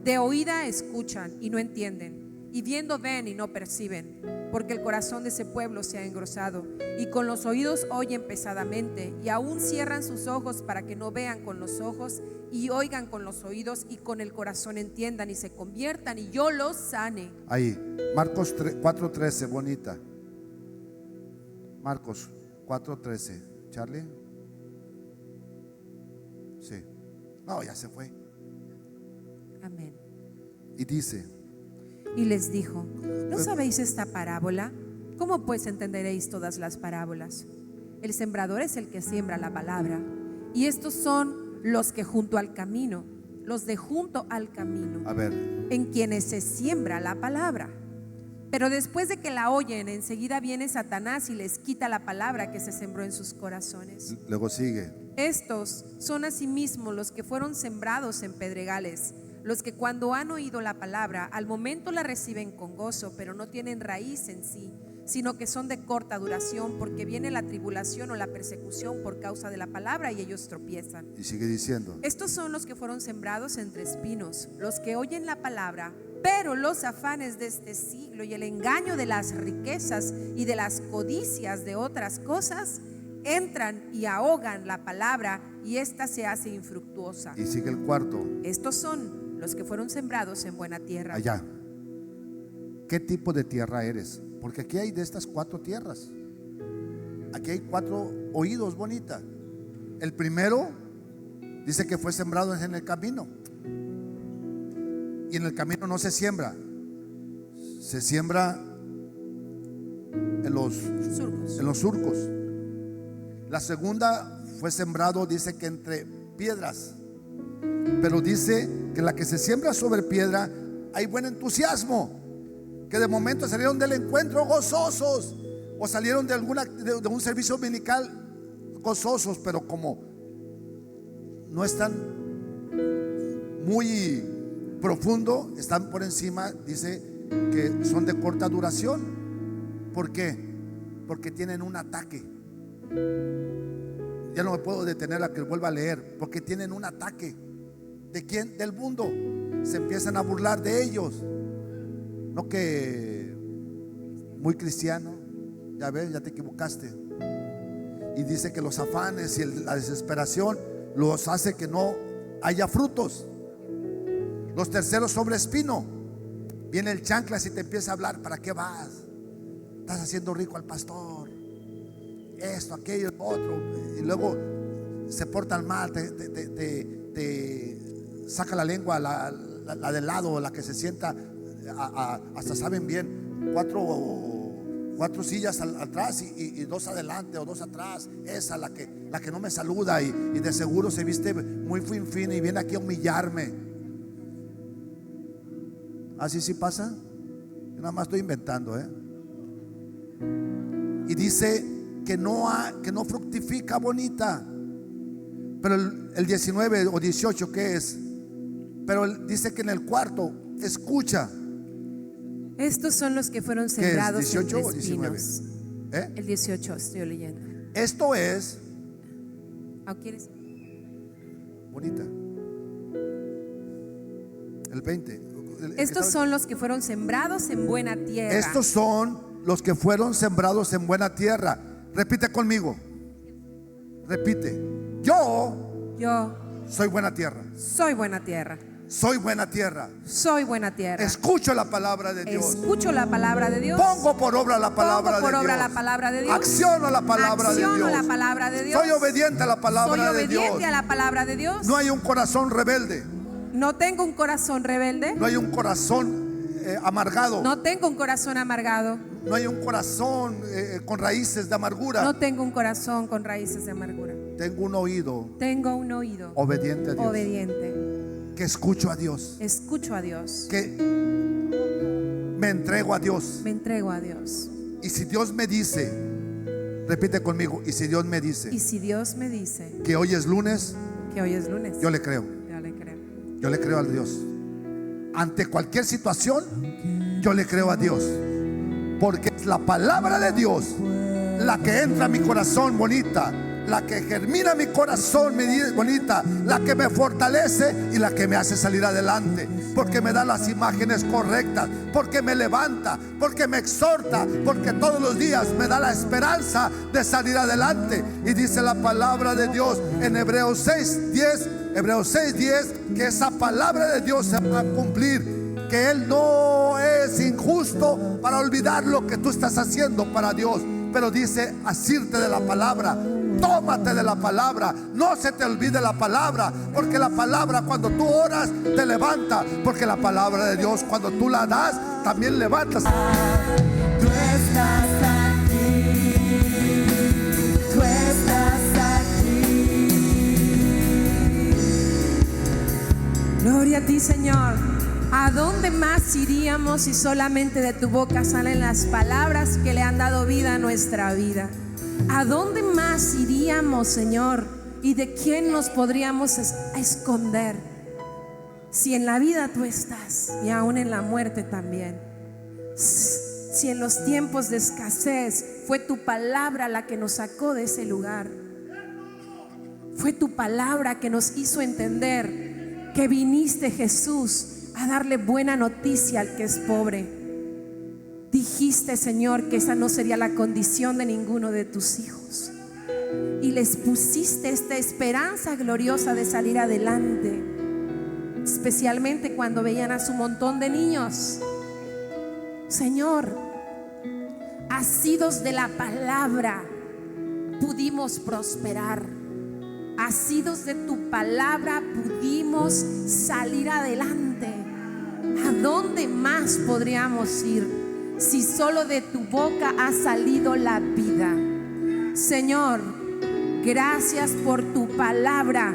de oída escuchan y no entienden, y viendo ven y no perciben, porque el corazón de ese pueblo se ha engrosado, y con los oídos oyen pesadamente, y aún cierran sus ojos para que no vean con los ojos, y oigan con los oídos, y con el corazón entiendan y se conviertan, y yo los sane. Ahí, Marcos 4:13, bonita. Marcos 4:13. Charlie. Sí. No, ya se fue. Amén. Y dice: y les dijo: ¿no sabéis esta parábola? ¿Cómo pues entenderéis todas las parábolas? El sembrador es el que siembra la palabra, y estos son los que junto al camino, los de junto al camino, a ver, en quienes se siembra la palabra. Pero después de que la oyen, enseguida viene Satanás y les quita la palabra que se sembró en sus corazones. Luego sigue: estos son asimismo los que fueron sembrados en pedregales, los que cuando han oído la palabra, al momento la reciben con gozo, pero no tienen raíz en sí, sino que son de corta duración, porque viene la tribulación o la persecución por causa de la palabra y ellos tropiezan. Y sigue diciendo: estos son los que fueron sembrados entre espinos, los que oyen la palabra, pero los afanes de este siglo y el engaño de las riquezas y de las codicias de otras cosas entran y ahogan la palabra, y ésta se hace infructuosa. Y sigue el cuarto. Estos son los que fueron sembrados en buena tierra. Allá, ¿qué tipo de tierra eres? Porque aquí hay de estas 4 tierras. Aquí hay 4 oídos, bonita. El primero dice que fue sembrado en el camino. Y en el camino no se siembra, se siembra en los surcos. La segunda fue sembrado, dice que entre piedras. Pero dice que la que se siembra sobre piedra, hay buen entusiasmo, que de momento salieron del encuentro gozosos, o salieron de un servicio dominical gozosos, pero como no están muy profundo, están por encima, dice que son de corta duración. ¿Por qué? Porque tienen un ataque. Ya no me puedo detener a que vuelva a leer. Porque tienen un ataque. ¿De quién? Del mundo. Se empiezan a burlar de ellos. No que muy cristiano. Ya ves, ya te equivocaste. Y dice que los afanes y la desesperación los hace que no haya frutos. Los terceros sobre espino. Viene el chanclas y te empieza a hablar: ¿para qué vas? Estás haciendo rico al pastor, esto, aquello, otro. Y luego se portan mal, te saca la lengua, la del lado, la que se sienta, hasta saben bien, cuatro sillas atrás y 2 adelante o 2 atrás. Esa la que no me saluda, y de seguro se viste muy fin y viene aquí a humillarme. Así sí pasa. Yo nada más estoy inventando, Y dice que no fructifica, bonita. Pero el 19 o 18, ¿qué es? Pero dice que en el cuarto, escucha. Estos son los que fueron sembrados ¿18 entre o 19? espinos. El 18 estoy leyendo. Esto es ¿Quieres? bonita. El 20. Estos son los que fueron sembrados en buena tierra. Estos son los que fueron sembrados en buena tierra. Repite conmigo. Repite. Yo soy buena tierra. Soy buena tierra. Soy buena tierra. Soy buena tierra. Escucho la palabra de Dios. Escucho la palabra de Dios. Pongo por obra la palabra Pongo por de obra Dios. la palabra de Dios. Acciono la palabra de Dios. la palabra de Dios. Soy obediente a la palabra de Dios. Soy obediente a la palabra de Dios. No hay un corazón rebelde. No tengo un corazón rebelde. No hay un corazón amargado. No tengo un corazón amargado. No hay un corazón con raíces de amargura. No tengo un corazón con raíces de amargura. Tengo un oído. Tengo un oído Obediente a Dios. obediente. Que escucho a Dios. Escucho a Dios. Que me entrego a Dios. Me entrego a Dios. Y si Dios me dice, repite conmigo, y si Dios me dice Y si Dios me dice que hoy es lunes, que hoy es lunes, yo le creo. yo le creo. Yo le creo a Dios. Ante cualquier situación, yo le creo a Dios. Porque es la palabra de Dios la que entra a mi corazón bonita, la que germina mi corazón bonita, la que me fortalece y la que me hace salir adelante, porque me da las imágenes correctas, porque me levanta, porque me exhorta, porque todos los días me da la esperanza de salir adelante. Y dice la palabra de Dios en Hebreos 6:10 que esa palabra de Dios se va a cumplir, que Él no es injusto para olvidar lo que tú estás haciendo para Dios, pero dice asirte de la palabra. Tómate de la palabra, no se te olvide la palabra, porque la palabra cuando tú oras te levanta, porque la palabra de Dios cuando tú la das también levantas. Tú estás aquí, tú estás aquí. Gloria a ti, Señor. ¿A dónde más iríamos si solamente de tu boca salen las palabras que le han dado vida a nuestra vida? ¿A dónde más iríamos, Señor? ¿Y de quién nos podríamos esconder? Si en la vida tú estás y aún en la muerte también. Si en los tiempos de escasez fue tu palabra la que nos sacó de ese lugar. Fue tu palabra que nos hizo entender que viniste, Jesús, a darle buena noticia al que es pobre. Dijiste, Señor, que esa no sería la condición de ninguno de tus hijos, y les pusiste esta esperanza gloriosa de salir adelante, especialmente cuando veían a su montón de niños. Señor, asidos de la palabra pudimos prosperar. Asidos de tu palabra pudimos salir adelante. ¿A dónde más podríamos ir si solo de tu boca ha salido la vida? Señor, gracias por tu palabra,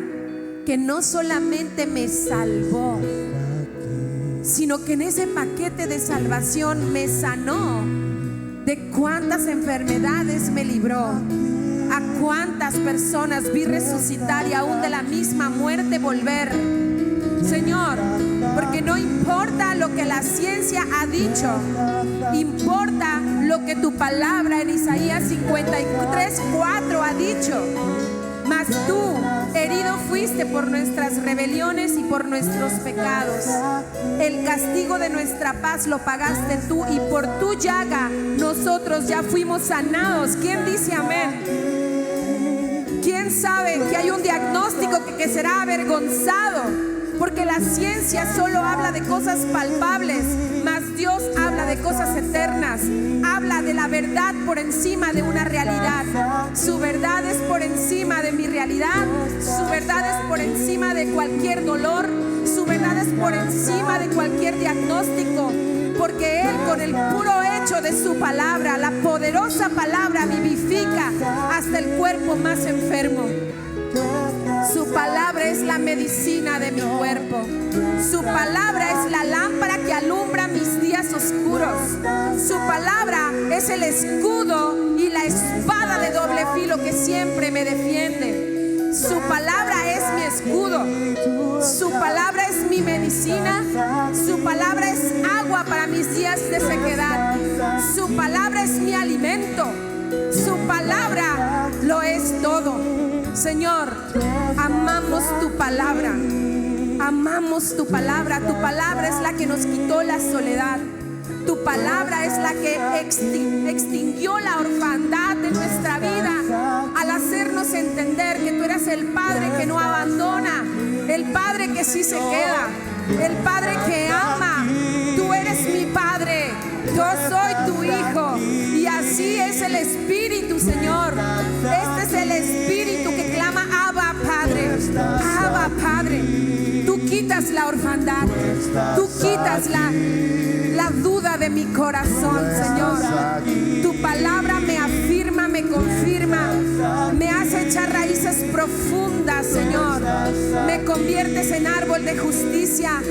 que no solamente me salvó, sino que en ese paquete de salvación me sanó. De cuántas enfermedades me libró, a cuántas personas vi resucitar y aún de la misma muerte volver. Señor, porque no importa lo que la ciencia ha dicho, importa lo que tu palabra en Isaías 53:4 ha dicho. Mas tú, herido fuiste por nuestras rebeliones y por nuestros pecados. El castigo de nuestra paz lo pagaste tú, y por tu llaga nosotros ya fuimos sanados. ¿Quién dice amén? ¿Quién sabe que hay un diagnóstico que será avergonzado? Porque la ciencia solo habla de cosas palpables, mas Dios habla de cosas eternas. Habla de la verdad por encima de una realidad. Su verdad es por encima de mi realidad. Su verdad es por encima de cualquier dolor. Su verdad es por encima de cualquier diagnóstico. Porque Él, con el puro hecho de su palabra, la poderosa palabra, vivifica hasta el cuerpo más enfermo. Su palabra es la medicina de mi cuerpo. Su palabra es la lámpara que alumbra mis días oscuros. Su palabra es el escudo y la espada de doble filo que siempre me defiende. Su palabra es mi escudo. Su palabra es mi medicina. Su palabra es agua para mis días de sequedad. Su palabra es mi alimento. Su palabra lo es todo. Señor, amamos tu palabra. amamos tu palabra. Tu palabra es la que nos quitó la soledad. Tu palabra es la que extinguió la orfandad de nuestra vida al hacernos entender que tú eres el Padre que no abandona, el Padre que sí se queda, el Padre que ama. Tú eres mi Padre, yo soy tu Hijo, y así es el Espíritu, Señor. Este es el Espíritu que clama: Abba, Padre, Abba, Padre. Tú quitas la orfandad, tú quitas la duda de mi corazón, Señor. Tu palabra me afirma, me confirma, me hace echar raíces profundas, Señor. Me conviertes en árbol de justicia,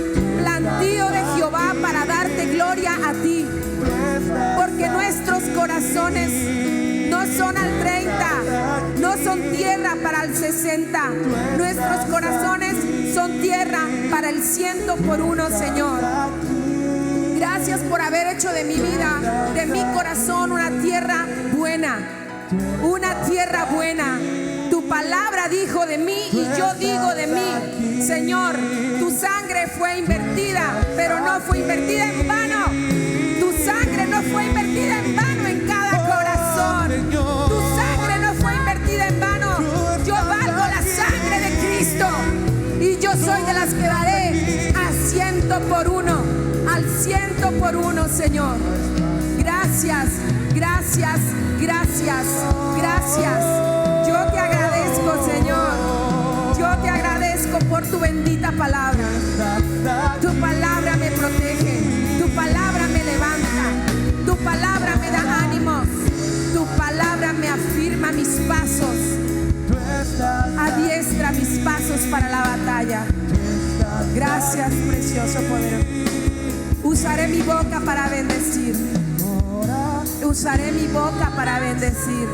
plantío de Jehová para darte gloria a ti. Porque nuestros corazones no son al 30, no son tierra para el 60. Nuestros corazones son tierra para el 100 por 1, Señor. Gracias por haber hecho de mi vida, de mi corazón, una tierra buena. Una tierra buena. Tu palabra dijo de mí y yo digo de mí. Señor, tu sangre fue invertida, pero no fue invertida en vano. Tu sangre no fue invertida en vano en cada corazón. Tu sangre no fue invertida en vano. Yo valgo la sangre de Cristo, y yo soy de las que daré a 100 por 1, al 100 por 1, Señor. Gracias, gracias, gracias, gracias. Yo te agradezco, Señor. Yo te agradezco por tu bendita palabra. Tu palabra me protege, tu palabra me levanta, tu palabra me da ánimos, tu palabra me afirma mis pasos, adiestra mis pasos para la batalla. Gracias, precioso poder. Usaré mi boca para bendecir. Usaré mi boca para bendecir.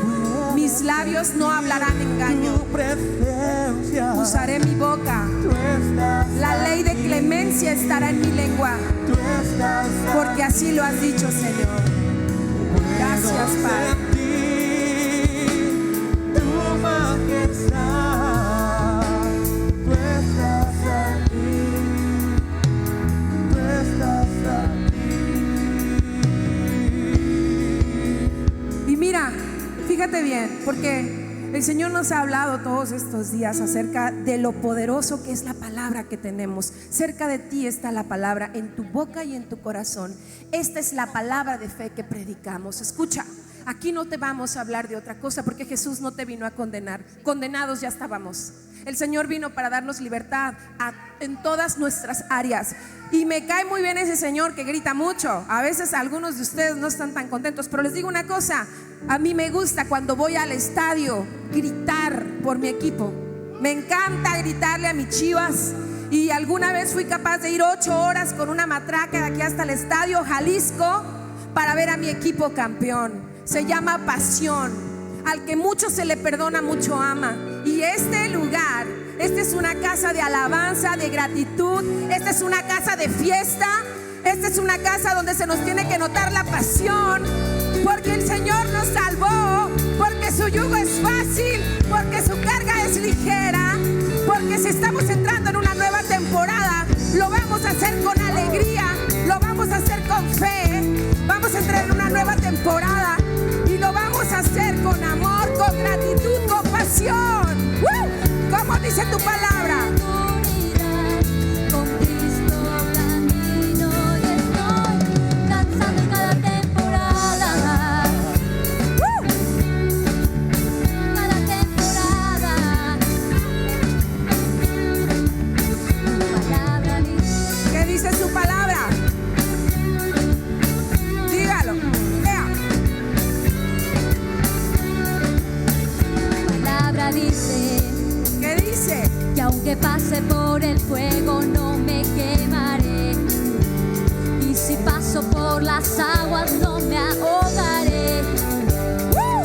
Mis labios no hablarán engaño. Usaré mi boca. La ley de clemencia estará en mi lengua, porque así lo has dicho, Señor. Gracias, Padre. Fíjate bien, porque el Señor nos ha hablado todos estos días acerca de lo poderoso que es la palabra que tenemos. Cerca de ti está la palabra, en tu boca y en tu corazón. Esta es la palabra de fe que predicamos. Escucha, aquí no te vamos a hablar de otra cosa, porque Jesús no te vino a condenar. Condenados ya estábamos. El Señor vino para darnos libertad en todas nuestras áreas. Y me cae muy bien ese Señor que grita mucho. A veces algunos de ustedes no están tan contentos, pero les digo una cosa: a mí me gusta cuando voy al estadio gritar por mi equipo. Me encanta gritarle a mis Chivas. Y alguna vez fui capaz de ir 8 horas con una matraca de aquí hasta el estadio Jalisco para ver a mi equipo campeón. Se llama pasión. Al que mucho se le perdona, mucho ama. Y este lugar, esta es una casa de alabanza, de gratitud. Esta es una casa de fiesta. Esta es una casa donde se nos tiene que notar la pasión, porque el Señor nos salvó, porque su yugo es fácil, porque su carga es ligera. Porque si estamos entrando en una nueva temporada, lo vamos a hacer con alegría, lo vamos a hacer con fe. Vamos a entrar en una nueva temporada y lo vamos a hacer con amor, con gratitud, con pasión. ¿Cómo dice tu palabra? Que pase por el fuego no me quemaré, y si paso por las aguas no me ahogaré.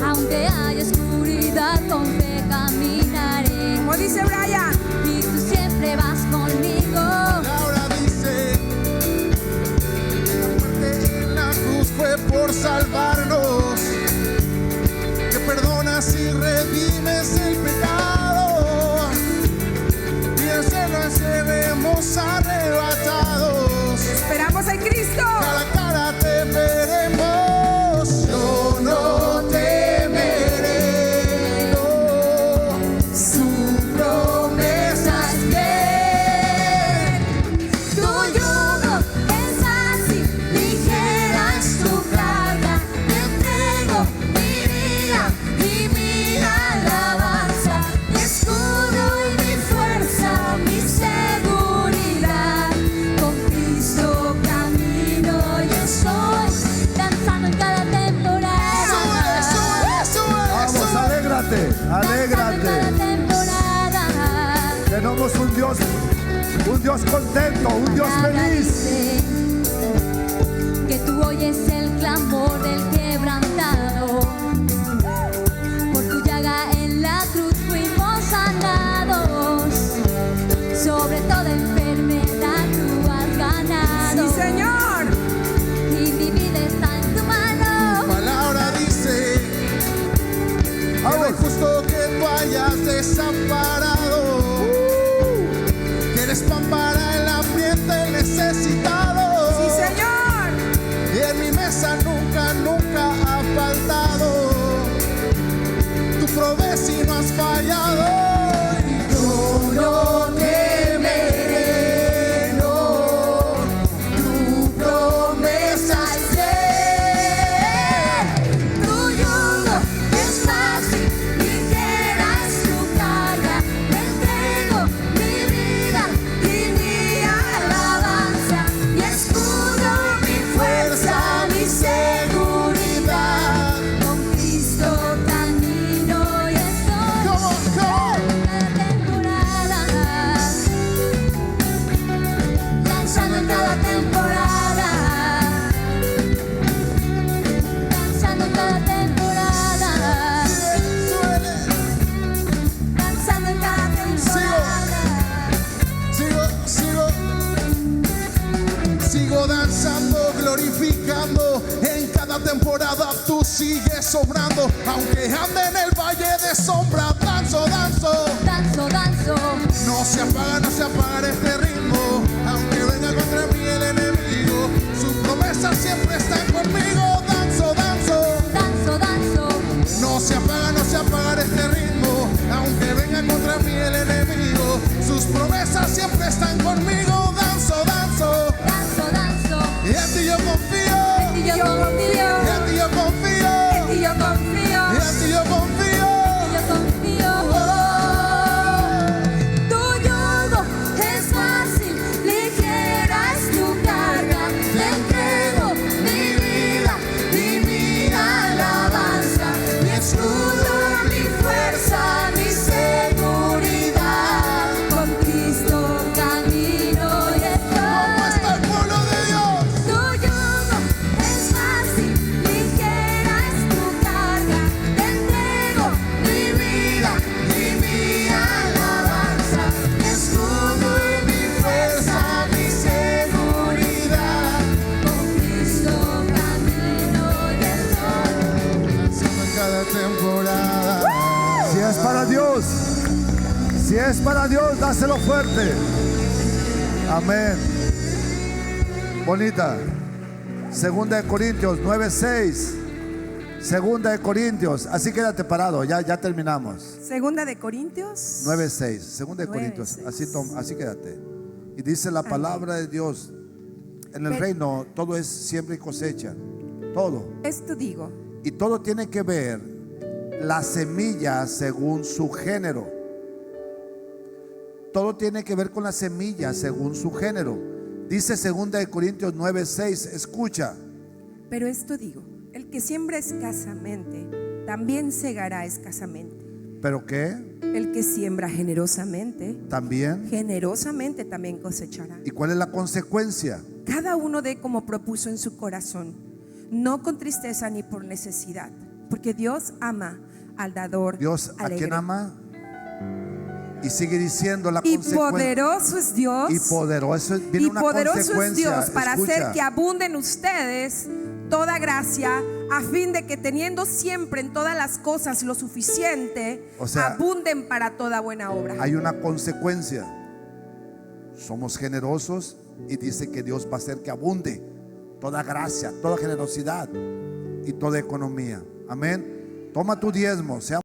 Aunque haya oscuridad, con fe caminaré. Como dice Brian, y tú siempre vas conmigo. Ahora dice: la muerte en la cruz fue por salvarnos, que perdonas y redimes el pecado. Llevemos Alégrate. Cada temporada. Tenemos un Dios contento, un Dios feliz. Dice que tú oyes el clamor del quebrantado. Por tu llaga en la cruz fuimos sanados. Sobre toda enfermedad tú has ganado. Sí, Señor. Y mi vida está en tu mano. Tu palabra dice que no es justo que tú hayas desamparado, que eres pan para el hambriente y necesitado. Sí, Señor. Y en mi mesa nunca, nunca ha faltado. Tú provees y no has fallado. Y yo no temeré, no. Tu promesa es fiel. Tu yugo es fácil, ligera es tu carga. Te entrego mi vida y mi alabanza, mi escudo, mi fuerza, mi seguridad. Con Cristo camino y estoy. Cada temporada, lanzando en cada temporada, lanzando en cada temporada, lanzando en cada temporada. Sigo danzando, glorificando. En cada temporada tú sigues obrando. Aunque ande en el valle de sombra, danzo, danzo. Danzo, danzo, No se apaga este ritmo. Aunque venga contra mí el enemigo, sus promesas siempre están conmigo. Danzo, danzo. danzo, danzo, No se apaga este ritmo. Aunque venga contra mí el enemigo, sus promesas siempre están conmigo. Danzo, danzo. danzo, danzo. Y en ti yo confío. Y yo confío, Y en ti yo confío. Y yo confío. Y en ti yo confío. y yo confío. Tu yugo es fácil, ligera es tu carga. Te entrego mi vida y mi alabanza, mi escudo, mi fuerza, mi seguridad. Con Cristo camino y ¿Cómo está estoy. el pueblo de Dios? Tu yugo es fácil, ligera es tu carga. Te entrego mi vida y mi alabanza, mi escudo y mi fuerza, mi seguridad. Con Cristo camino y estoy. Lanzando en cada temporada. Si es para Dios, si es para Dios, dáselo fuerte. Amén. Bonita. Segunda de Corintios 9:6. Segunda de Corintios. Así quédate parado, ya terminamos. Segunda de Corintios. 9:6. Segunda de 9:6. Corintios. Así quédate. Y dice la palabra de Dios. En el reino todo es siembra y cosecha. Todo. Esto digo, Y todo tiene que ver la semilla según su género. Todo tiene que ver con la semilla según su género. Dice 2 de Corintios 9:6. Escucha. pero esto digo, el que siembra escasamente, también segará escasamente. ¿Pero qué? El que siembra generosamente, También. generosamente también cosechará. ¿Y cuál es la consecuencia? Cada uno dé como propuso en su corazón, no con tristeza ni por necesidad, porque Dios ama al dador Dios, ¿a alegre. quién ama? Y sigue diciendo la Y consecuencia. poderoso es Dios. Y poderoso viene Y una poderoso es consecuencia. Dios para Escucha. hacer que abunden ustedes toda gracia, a fin de que teniendo siempre en todas las cosas lo suficiente, O sea, abunden para toda buena obra. Hay una consecuencia. Somos generosos y dice que Dios va a hacer que abunde toda gracia, toda generosidad y toda economía. Amén. Toma tu diezmo, sea